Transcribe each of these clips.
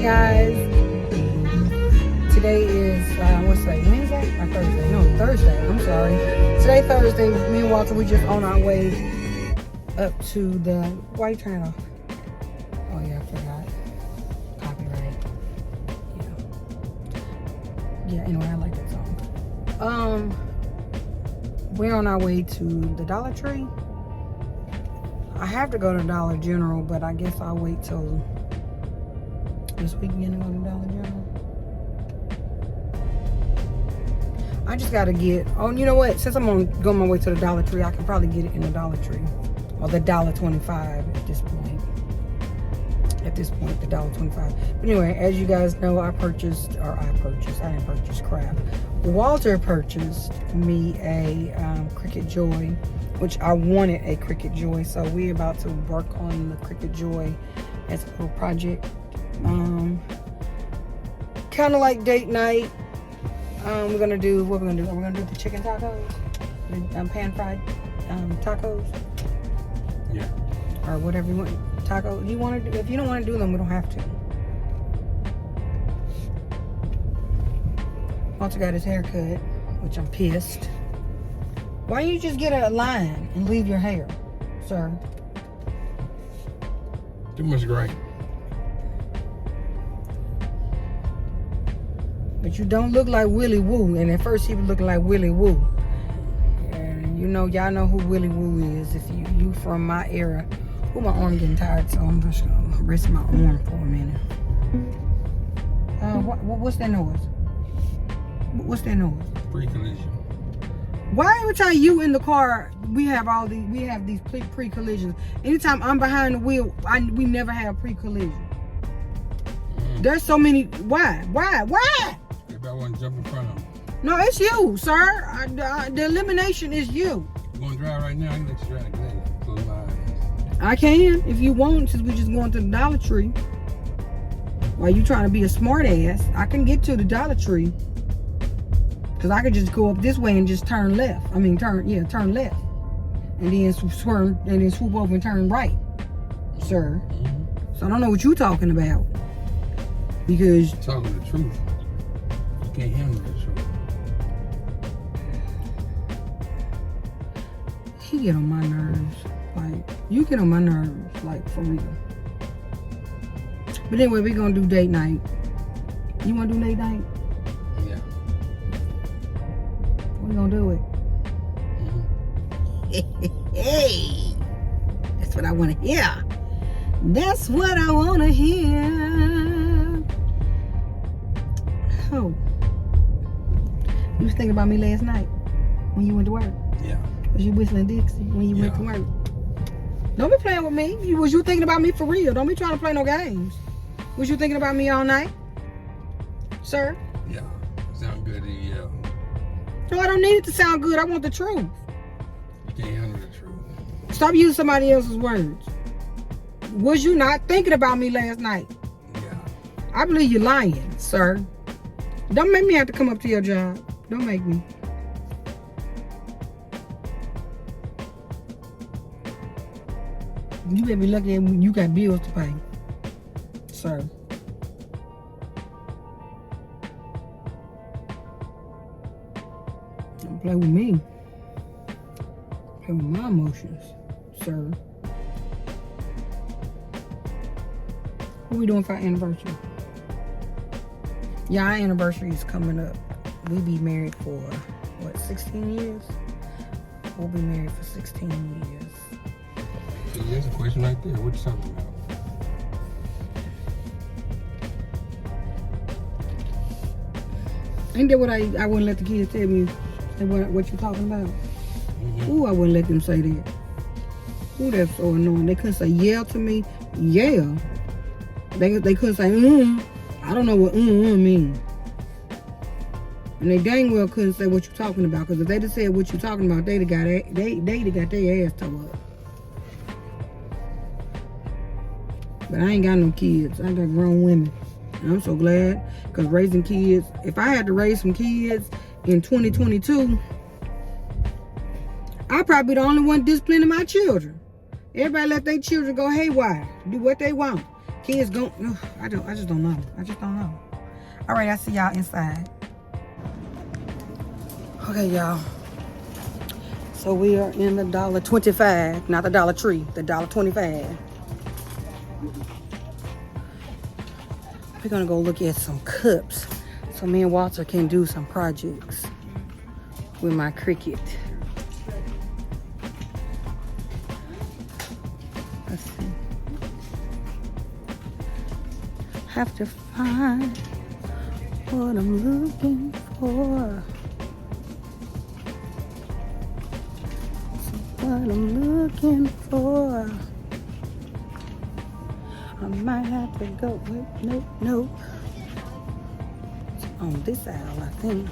guys. Today is what's today? Wednesday or Thursday? No, Thursday. I'm sorry. Today Thursday. Me and Walter, we just on our way up to the. Why are you turning off? Oh yeah, I forgot. Copyright. Yeah. Anyway, I like that song. We're on our way to the Dollar Tree. I have to go to Dollar General, but I guess I'll wait till this weekend to go to Dollar General. I just gotta get, oh, you know what? Since I'm going my way to the Dollar Tree, I can probably get it in the Dollar Tree. Or the $1.25 at this point. At this point, the $1.25. But anyway, as you guys know, I didn't purchase crap. Walter purchased me a Cricut Joy, which I wanted a Cricut Joy. So we're about to work on the Cricut Joy as a little project. Kind of like date night. We're gonna do what we're gonna do. We're gonna do the chicken tacos, the pan fried tacos. Yeah. Or whatever you want. Taco. You want to do? If you don't want to do them, we don't have to. Walter got his hair cut, which I'm pissed. Why don't you just get a line and leave your hair, sir? Too much gray. But you don't look like Willie Woo. And at first he was looking like Willie Woo. And you know, y'all know who Willie Woo is. If you from my era. Oh, my arm getting tired, so I'm just gonna rest my arm for a minute. What's that noise? What's that noise? Pre-collision. Why every time you in the car, we have these pre-collisions. Anytime I'm behind the wheel, we never have pre-collision. There's so many. Why? If I want to jump in front of them. No, it's you, sir. The elimination is you. I'm going to drive right now. I can let you drive today. Close my eyes. I can, if you want, since we just going to the Dollar Tree. While you trying to be a smart ass, I can get to the Dollar Tree. Because I could just go up this way and just turn left. Turn left. And then swerve, and then swoop over and turn right, sir. So I don't know what you're talking about. Because... Talking the truth. You can't handle the truth. He get on my nerves. Like, you get on my nerves, like, for real. But anyway, we're gonna do date night. You wanna do date night? Yeah. We're gonna do it. Hey, that's what I wanna hear. That's what I wanna hear. Oh. You was thinking about me last night when you went to work? Yeah. Was you whistling Dixie when you went to work? Don't be playing with me. Was you thinking about me for real? Don't be trying to play no games. Was you thinking about me all night? Sir? Yeah. Sound good to you. No, I don't need it to sound good. I want the truth. You can't handle the truth. Stop using somebody else's words. Was you not thinking about me last night? Yeah. I believe you're lying, sir. Don't make me have to come up to your job. Don't make me. You better be lucky when you got bills to pay, sir. Don't play with me. Play with my emotions, sir. What are we doing for our anniversary? Yeah, our anniversary is coming up. We'll be married for, what, 16 years? We'll be married for 16 years. There's a question right there. What you talking about? Ain't that what I wouldn't let the kids tell me what you talking about? Ooh, I wouldn't let them say that. Ooh, that's so annoying. They couldn't say yeah to me. Yeah. They couldn't say I don't know what mean. And they dang well couldn't say what you talking about. Because if they just said what you talking about, they'd have got their ass tore up. But I ain't got no kids. I got grown women. And I'm so glad. Because raising kids, if I had to raise some kids in 2022, I'd probably be the only one disciplining my children. Everybody let their children go haywire. Do what they want. Kids go, I just don't know. I just don't know. All right, I see y'all inside. Okay, y'all. So we are in the $1.25, not the Dollar Tree, the $1.25. We're gonna go look at some cups so me and Walter can do some projects with my Cricut. Let's see. Have to find what I'm looking for. What I'm looking for. I might have to go with nope. It's on this aisle, I think.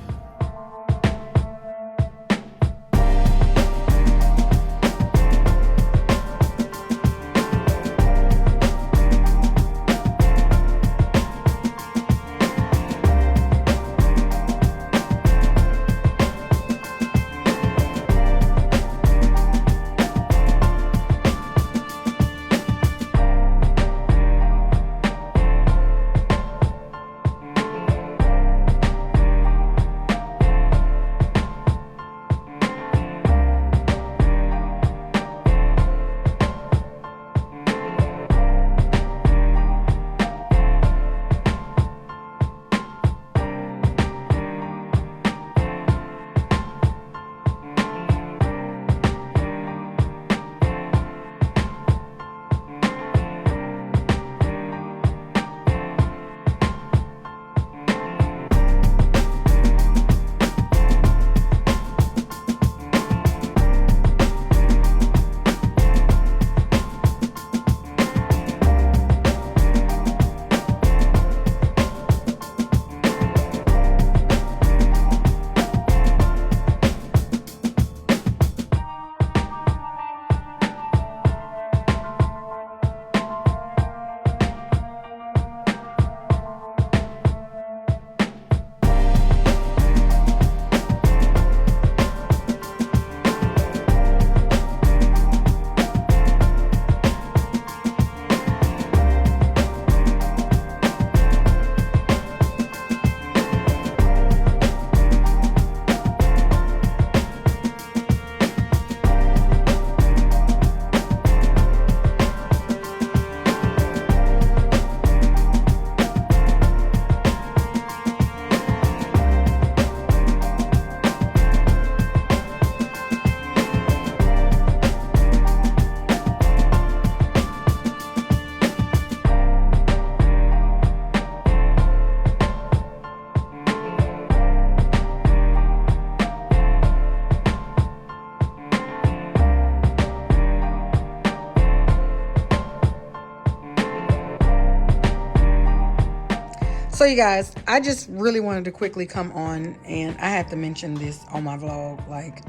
So you guys, I just really wanted to quickly come on, and I have to mention this on my vlog. Like,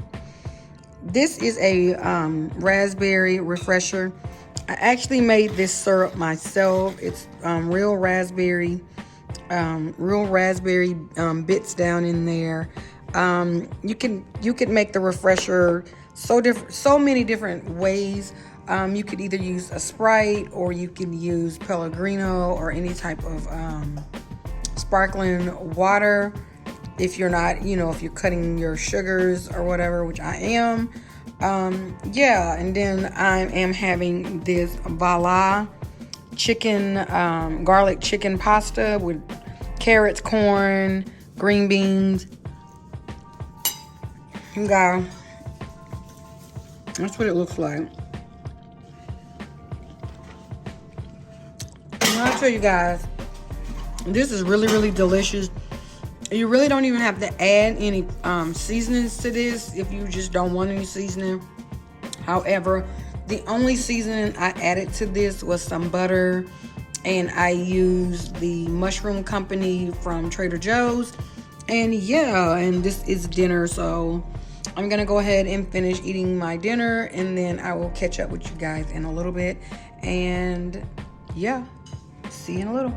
this is a raspberry refresher. I actually made this syrup myself. It's real raspberry bits down in there. You could make the refresher so many different ways. You could either use a Sprite, or you can use Pellegrino, or any type of sparkling water if you're not, if you're cutting your sugars or whatever, which I am. Yeah, and then I am having this Voila chicken, garlic chicken pasta with carrots, corn, green beans. You guys, that's what it looks like. And I'll tell you guys, this is really, really delicious. You really don't even have to add any seasonings to this if you just don't want any seasoning. However, the only seasoning I added to this was some butter, and I used the mushroom company from Trader Joe's. And yeah, and this is dinner, so I'm gonna go ahead and finish eating my dinner, and then I will catch up with you guys in a little bit. And yeah, see you in a little.